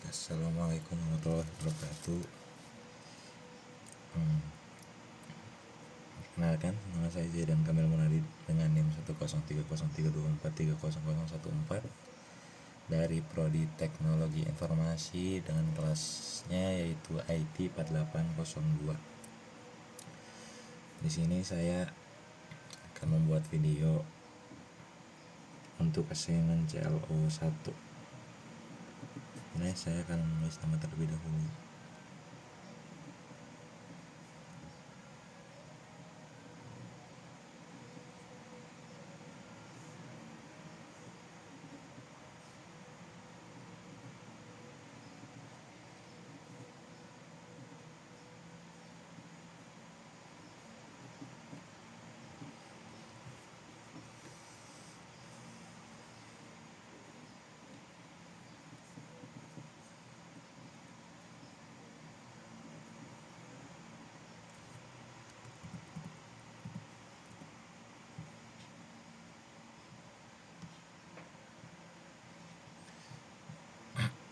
Assalamualaikum warahmatullahi wabarakatuh. Kenalkan, nama saya Zaidan Kamil Munadi dengan NIM 1030324300014 dari Prodi Teknologi Informasi dengan kelasnya yaitu IT 4802. Di sini saya akan membuat video untuk assignment CLO 1. Ini saya akan menulis nama terlebih dahulu.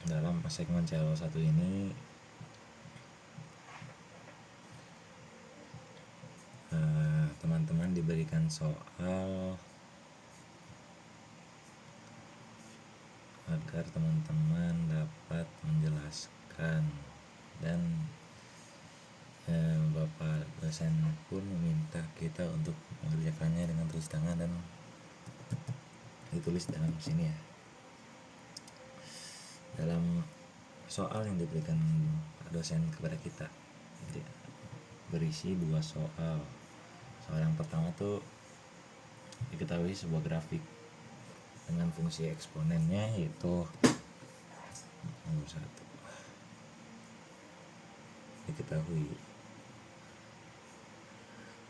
Dalam segmen CLO 1 ini teman-teman diberikan soal agar teman-teman dapat menjelaskan, dan Bapak dosen pun meminta kita untuk mengerjakannya dengan tulis tangan dan ditulis dalam sini ya. Dalam soal yang diberikan dosen kepada kita berisi 2 soal. Soal yang pertama tuh diketahui sebuah grafik dengan fungsi eksponennya yaitu nomor 1. Diketahui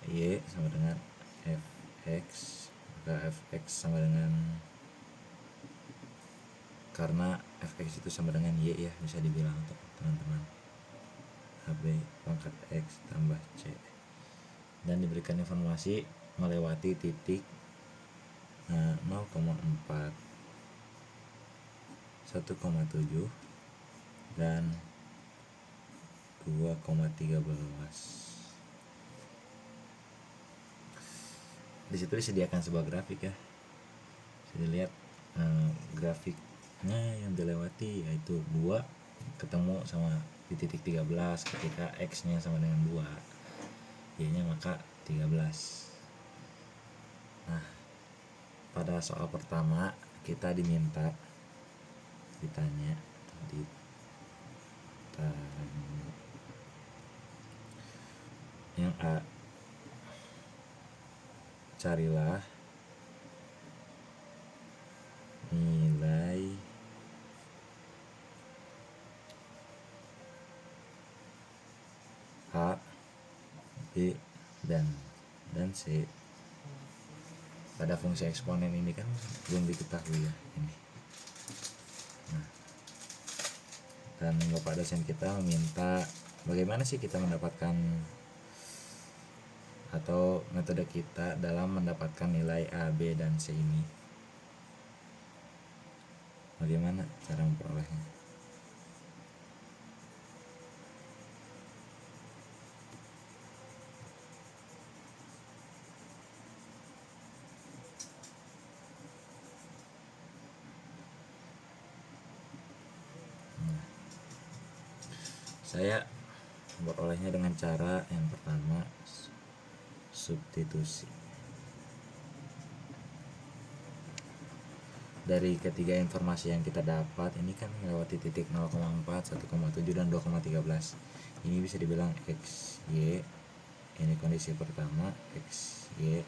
Y sama dengan Fx, maka Fx sama dengan, karena Fx itu sama dengan Y ya, bisa dibilang untuk teman-teman, HB pangkat X tambah C, dan diberikan informasi melewati titik 0,4, 1,7 dan 2,13. Di situ disediakan sebuah grafik ya. Bisa dilihat grafiknya yang dilewati yaitu 2 ketemu sama di titik 13 ketika X-nya sama dengan 2, Y-nya maka 13. Nah, pada soal pertama kita ditanya yang A, carilah nilai A, B, dan C pada fungsi eksponen. Ini kan belum diketahui ya ini. Nah, dan Bapak dosen kita meminta bagaimana sih kita mendapatkan atau metode kita dalam mendapatkan nilai A, B, dan C ini. Bagaimana cara memperolehnya? Saya memperolehnya dengan cara yang pertama, substitusi. Dari ketiga informasi yang kita dapat ini kan melewati titik 0,4, 1,7 dan 2,13. Ini bisa dibilang X, Y. Ini kondisi pertama, X, Y.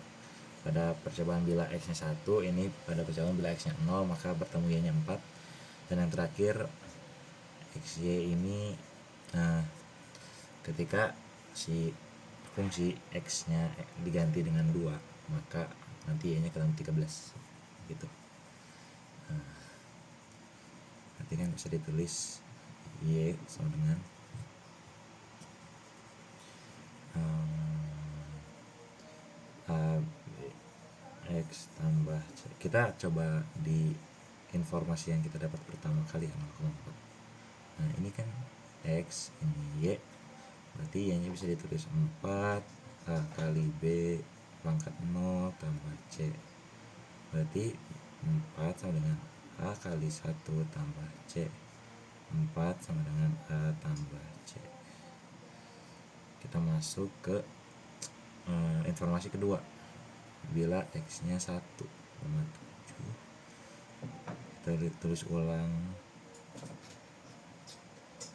Pada percobaan bila X-nya 1, ini pada percobaan bila X-nya 0, maka bertemu Y-nya 4. Dan yang terakhir X, Y ini ketika si fungsi X-nya diganti dengan 2, maka nanti Y-nya ketemu 13 gitu. Nanti kan bisa ditulis Y sama dengan A, X tambah C. Kita coba di informasi yang kita dapat pertama kali 0,4. Nah ini kan X, ini Y, berarti Y nya bisa ditulis 4 A kali B pangkat 0 tambah C, berarti 4 sama dengan A kali 1 tambah C, 4 sama dengan A tambah C. Kita masuk ke informasi kedua, bila X nya 1,7, kita tulis ulang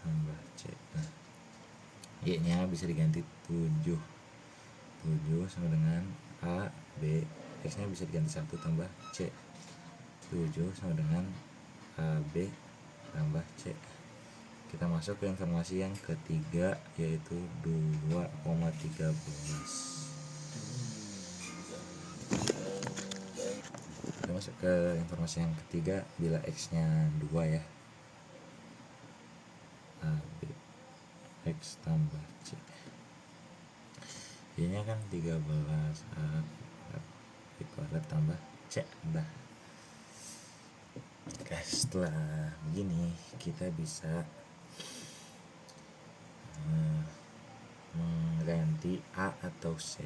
tambah C. Nah Y nya bisa diganti 7 sama dengan A B, X nya bisa diganti 1 tambah C, 7 sama dengan A B tambah C. Kita masuk ke informasi yang ketiga, yaitu 2,13. Kita masuk ke informasi yang ketiga, bila X nya 2 ya, A B X tambah C, Y nya kan 13 A B kuadrat tambah C. Udah. Oke, setelah begini kita bisa mengganti A atau C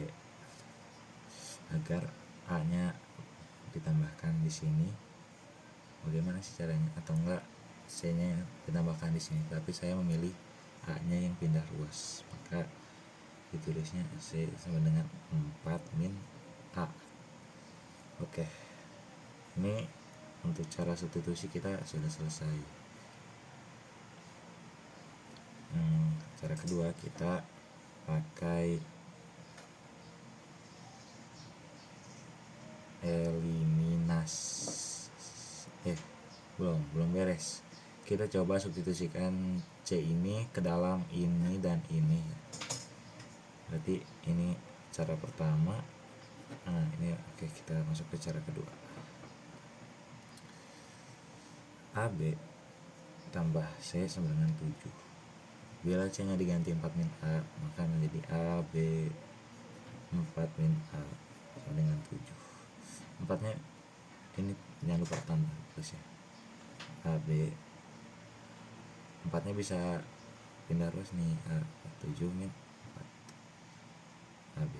agar A nya ditambahkan di sini. Bagaimana sih caranya? Atau enggak C nya ditambahkan di sini, tapi saya memilih A nya yang pindah ruas, maka ditulisnya C sama dengan 4 min A. Oke, ini untuk cara substitusi kita sudah selesai. Cara kedua kita pakai eliminasi. Belum beres. Kita coba substitusikan C ini ke dalam ini dan ini. Berarti ini cara pertama. Nah ini oke, kita masuk ke cara kedua. AB tambah C sama dengan 7. Bila C nya diganti 4 min A, maka menjadi AB 4 min A sama dengan 7. 4 nya ini jangan lupa tambah plus ya. AB 4 nya bisa pindah ruas nih, A 7 min 4, AB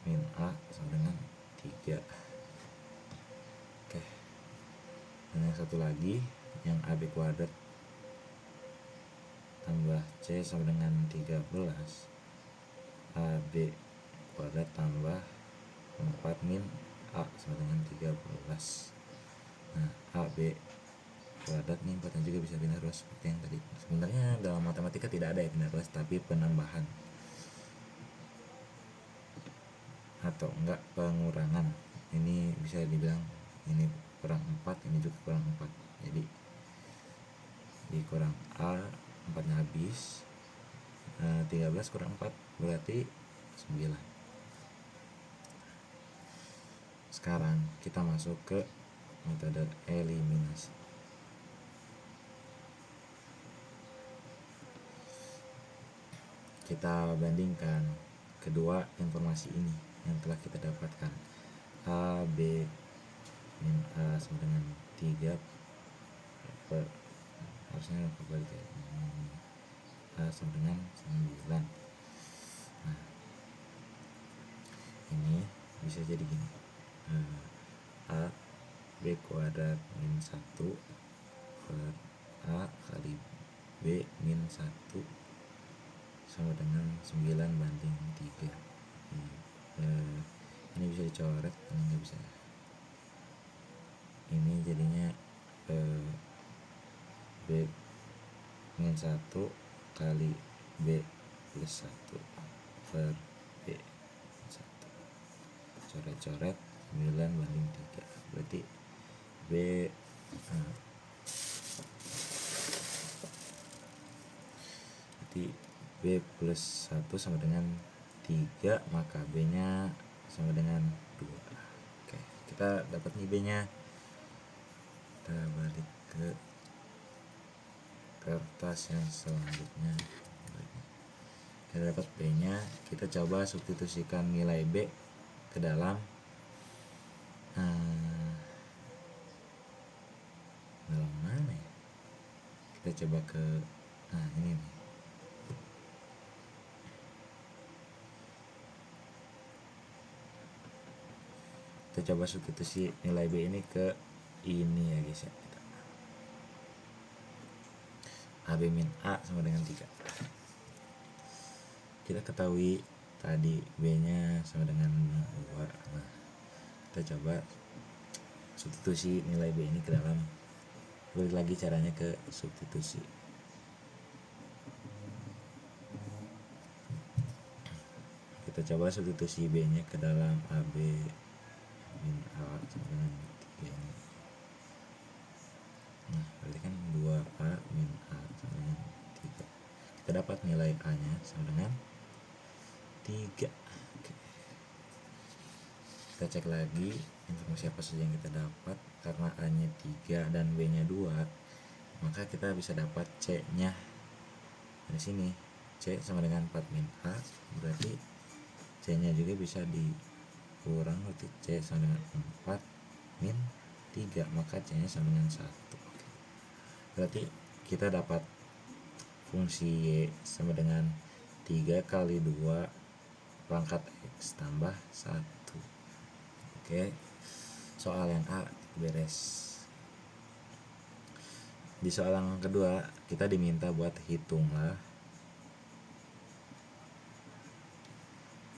min A sama dengan 3. Oke, dan yang satu lagi yang AB kuadrat tambah C sama dengan 13, AB kuadrat tambah 4 min A sama dengan 13. Nah AB kuadrat nih 4 nya juga bisa pindah ruas seperti yang tadi. Sebenarnya dalam matematika tidak ada ya pindah ruas, tapi penambahan atau enggak pengurangan. Ini bisa dibilang ini kurang 4, ini juga kurang 4, jadi dikurang A, 4 nya habis, 13 kurang 4 berarti 9. Sekarang kita masuk ke metode eliminasi. Kita bandingkan kedua informasi ini yang telah kita dapatkan. A, B min A sama dengan 3 harusnya kembali ke A sama dengan 9. Nah ini bisa jadi gini, A B kuadrat min 1 per A kali B min 1 sama dengan 9 banding 3. Ini bisa dicoret, ini nggak bisa. Ini jadinya B min 1 kali B plus 1 per B 1. Coret-coret 9 banding 3. Berarti B plus 1 sama dengan 3, maka B nya sama dengan 2. Oke, kita dapat nih B nya. Kita balik ke kertas yang selanjutnya. Kita dapat B nya, kita coba substitusikan nilai B ke dalam dalam mana ya? Kita coba ke ini nih. Kita coba substitusi nilai B ini ke ini ya guys ya. AB min A sama dengan 3. Kita ketahui tadi B nya sama dengan 2. Nah, kita coba substitusi nilai B ini ke dalam. Balik lagi caranya ke substitusi. Kita coba substitusi B nya ke dalam AB min A sama dengan 3 ini. Nah, berarti kan 2A min A sama dengan 3. Kita dapat nilai A nya sama dengan 3. Oke. Kita cek lagi informasi apa saja yang kita dapat. Karena A nya 3 dan B nya 2, maka kita bisa dapat C nya dari sini. C sama dengan 4 min A, berarti C nya juga bisa dikurang, berarti C sama dengan 4 min 3, maka C nya sama dengan 1. Berarti kita dapat fungsi Y sama dengan 3 kali 2 pangkat X tambah 1. Oke, soal yang A beres. Di soal yang kedua kita diminta buat hitunglah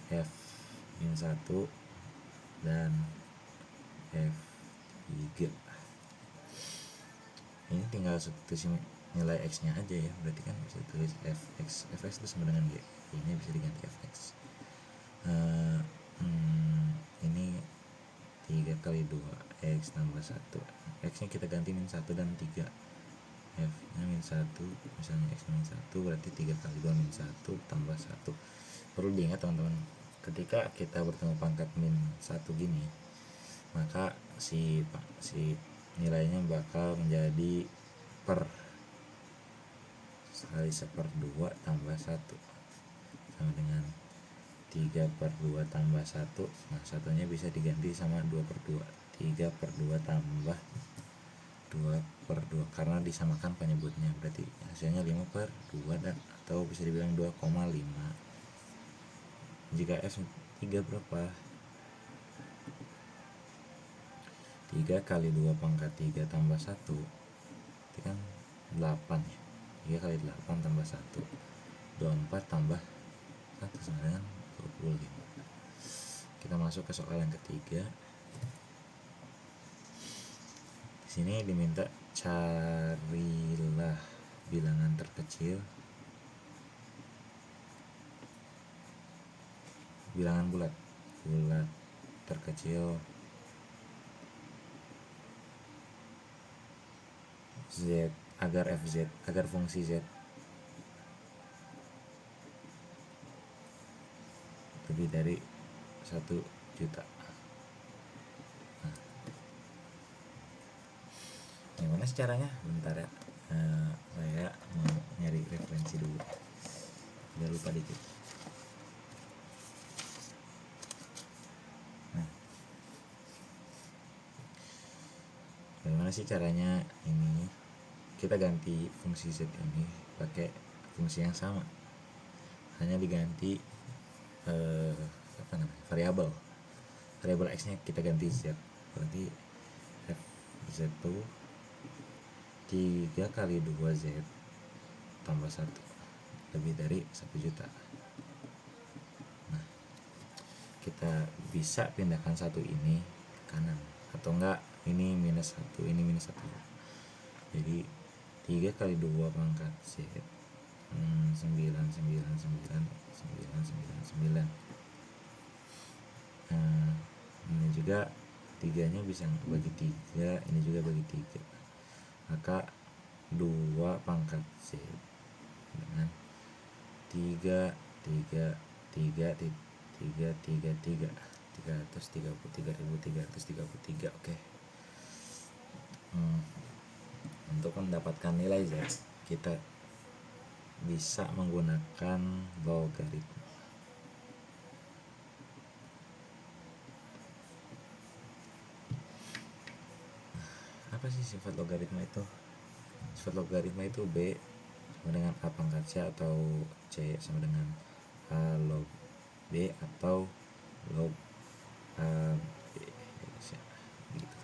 F min 1 dan F3. Ini tinggal substitusi nilai X nya aja ya, berarti kan bisa tulis Fx. Fx itu sama dengan Y, Y nya bisa diganti Fx. Ini 3 kali 2 X tambah 1. X nya kita ganti min 1 dan 3. F nya min 1, misalnya X min 1, berarti 3 kali 2 min 1 tambah 1. Perlu diingat teman-teman, ketika kita bertemu pangkat min 1 gini, maka si nilainya bakal menjadi per kali 1/2 tambah 1 sama dengan 3/2 tambah 1. Nah, satunya bisa diganti sama 2/2. 3/2 tambah 2/2 karena disamakan penyebutnya, berarti hasilnya 5/2 dan atau bisa dibilang 2,5. Jika F3 berapa? 3 kali 2 pangkat 3 tambah 1 itu kan 8 ya. 3 kali 8 tambah 1, 24 tambah 1 sama dengan 25. Kita masuk ke soal yang ketiga. Di sini diminta carilah bilangan terkecil, bilangan bulat terkecil Z agar fungsi Z lebih dari 1 juta. Nah, gimana sih caranya? Bentar ya, saya mau nyari referensi dulu, udah lupa dikit. Nah, bagaimana sih caranya? Ini kita ganti fungsi Z ini pakai fungsi yang sama, hanya diganti variabel X nya kita ganti Z, berarti Fz itu 3 kali 2 Z tambah 1 lebih dari 1 juta. Nah, kita bisa pindahkan satu ini ke kanan, atau enggak ini minus 1, ini minus 1. Jadi 3 kali 2 pangkat Z 9. Ini juga 3 nya bisa bagi 3, ini juga bagi 3, maka 2 pangkat Z dengan 3 333.333. Oke. Untuk mendapatkan nilai Z kita bisa menggunakan logaritma. Apa sih sifat logaritma itu? Sifat logaritma itu B sama dengan A pangkat C, atau C sama dengan A log B, atau log A B, gitu.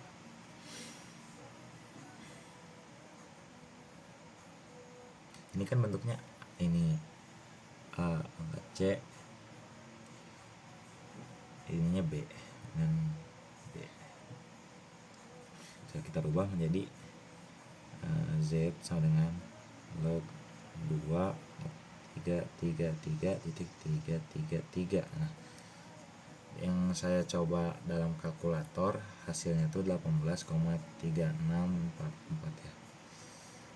Ini kan bentuknya ini A pangkat C, ininya B dan B. Bisa kita rubah menjadi Z sama dengan log 2 333.333. Nah, yang saya coba dalam kalkulator hasilnya itu 18,3644 ya.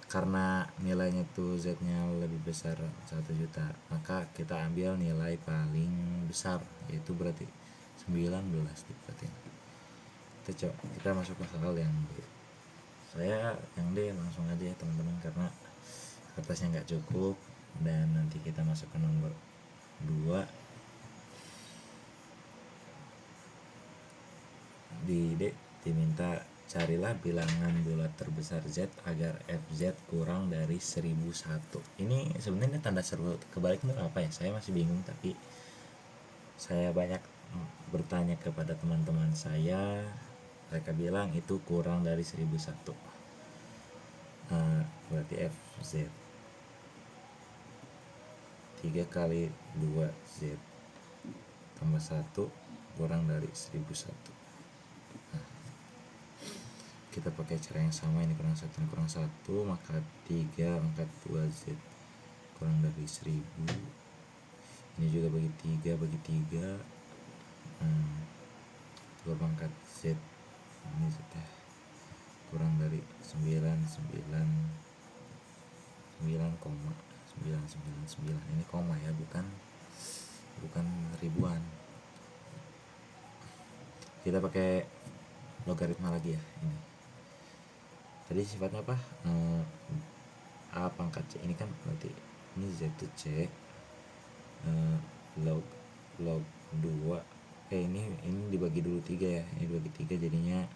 Karena nilainya tuh Z-nya lebih besar 1 juta, maka kita ambil nilai paling besar, yaitu berarti 19 berarti. Kita masuk ke hal yang D. Saya yang D langsung aja ya teman-teman, karena kertasnya nggak cukup. Dan nanti kita masuk ke nomor 2. Di D diminta carilah bilangan bulat terbesar Z agar FZ kurang dari 1001. Ini sebenarnya tanda seru kebalik itu apa ya? Saya masih bingung, tapi saya banyak bertanya kepada teman-teman saya, mereka bilang itu kurang dari 1001. Berarti FZ 3 kali 2Z tambah 1 kurang dari 1001. Kita pakai cara yang sama, ini kurang 1 ini kurang 1, maka 3 angkat 2Z kurang dari 1000. Ini juga bagi 3 bagi 3, 2 pangkat Z ini sudah kurang dari 999,999. Ini koma ya, bukan ribuan. Kita pakai logaritma lagi ya. Ini tadi sifatnya apa? A pangkat C, ini kan berarti ini Z itu C, log 2, ini dibagi dulu 3 ya, ini dibagi 3 jadinya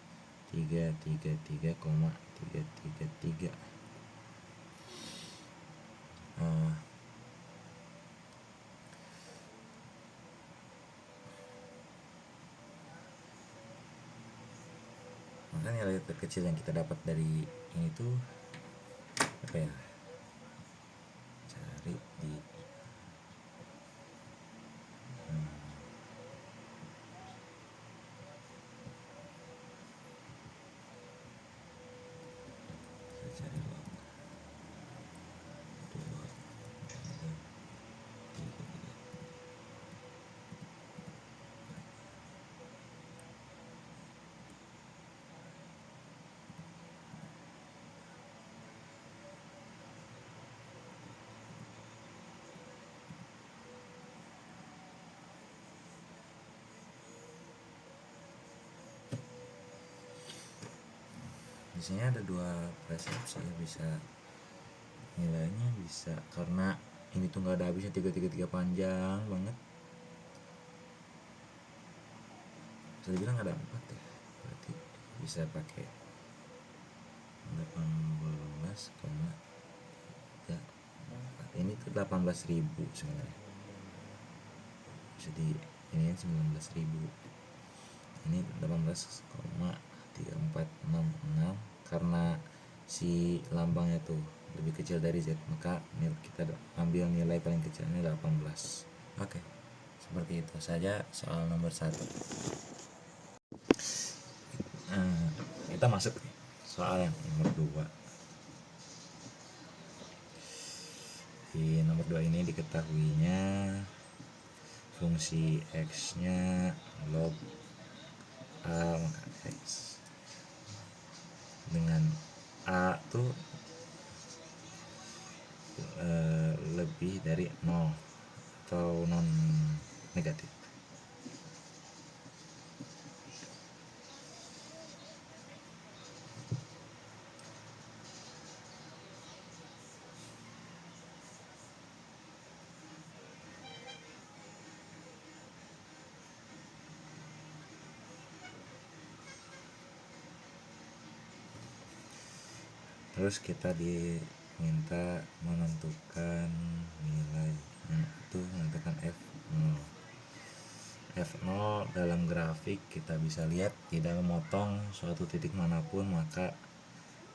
333,333. Maka nilai terkecil yang kita dapat dari ini tuh apa ya? Cari di cari log 2 di sini ada 2 persepsi, bisa nilainya bisa karena ini tuh nggak ada habisnya, 333 panjang banget, bisa dibilang ada 4 ya, berarti bisa pakai 18,3. Ini tuh 18.000 sebenarnya, jadi ini 19.000, ini 18,3466. Karena si lambangnya tuh lebih kecil dari Z, maka kita ambil nilai paling kecilnya 18. Oke, seperti itu saja soal nomor 1. Kita masuk soal yang nomor 2. Di nomor 2 ini diketahuinya fungsi X nya log A maka X dengan A tuh lebih dari 0 atau non negatif. Terus kita diminta menentukan nilai, itu menentukan F0. F0 dalam grafik kita bisa lihat tidak memotong suatu titik manapun, maka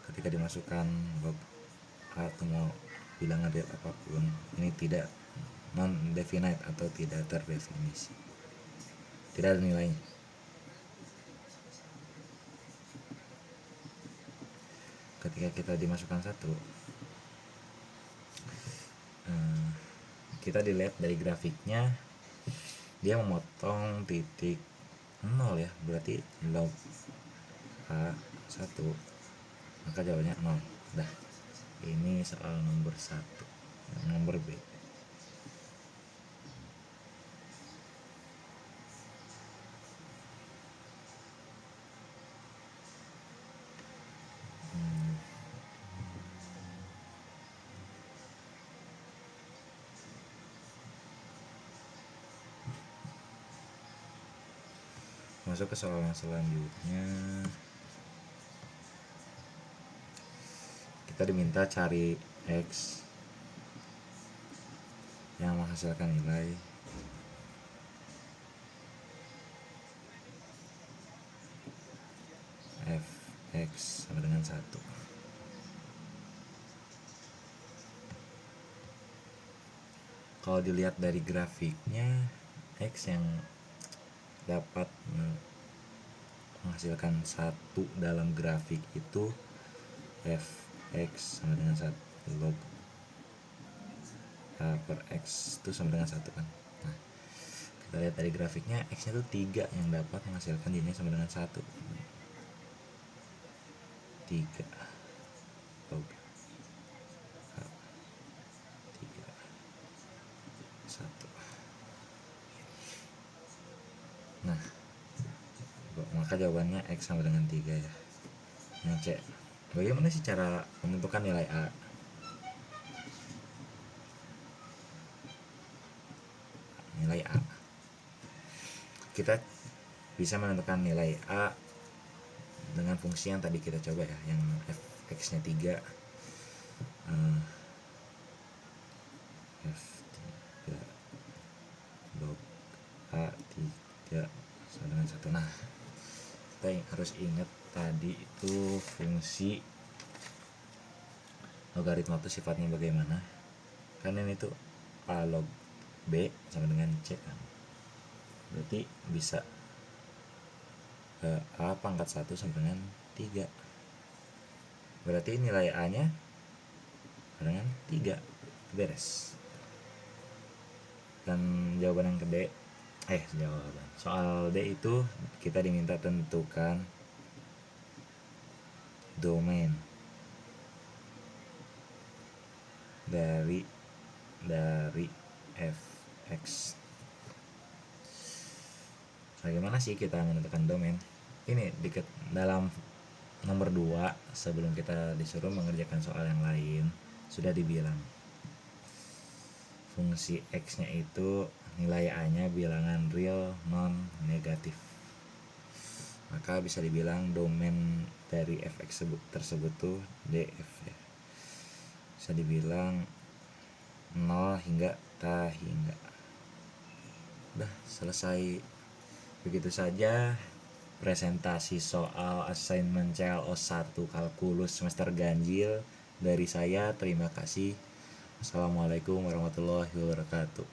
ketika dimasukkan log atau mau bilangan real apapun, ini tidak non-definite atau tidak terdefinisi, tidak ada nilainya. Ketika kita dimasukkan satu, kita dilihat dari grafiknya dia memotong titik 0 ya, berarti log A1, maka jawabannya 0. Dah, ini soal nomor 1. Nomor B, masuk ke soal yang selanjutnya. Kita diminta cari X yang menghasilkan nilai Fx sama dengan 1. Kalau dilihat dari grafiknya, X yang dapat menghasilkan 1 dalam grafik itu Fx sama dengan 1 log A per X itu sama dengan 1 kan. Nah, kita lihat dari grafiknya, X nya itu 3 yang dapat menghasilkan nilai sama dengan 1. 3 log A 3 1. Nah, maka jawabannya X sama dengan 3 ya. Nah, C, bagaimana sih cara menentukan nilai A? Nilai A, kita bisa menentukan nilai A dengan fungsi yang tadi kita coba ya, yang Fx nya 3, F3 log A3 sama dengan 1. Nah, kita harus ingat tadi itu fungsi logaritma itu sifatnya bagaimana, karena ini tuh A log B sama dengan C kan, berarti bisa A pangkat 1 sama dengan 3, berarti nilai A nya dengan 3, beres. Dan jawaban yang kedua, jawaban soal D itu kita diminta tentukan domain dari Fx. Bagaimana sih kita menentukan domain? Ini dalam nomor 2, sebelum kita disuruh mengerjakan soal yang lain, sudah dibilang fungsi X nya itu nilai A nya bilangan real non negatif, maka bisa dibilang domain dari Fx tersebut tuh df ya. Bisa dibilang 0 hingga ta hingga. Udah selesai. Begitu saja presentasi soal assignment CLO1 kalkulus semester ganjil dari saya. Terima kasih. Assalamualaikum warahmatullahi wabarakatuh.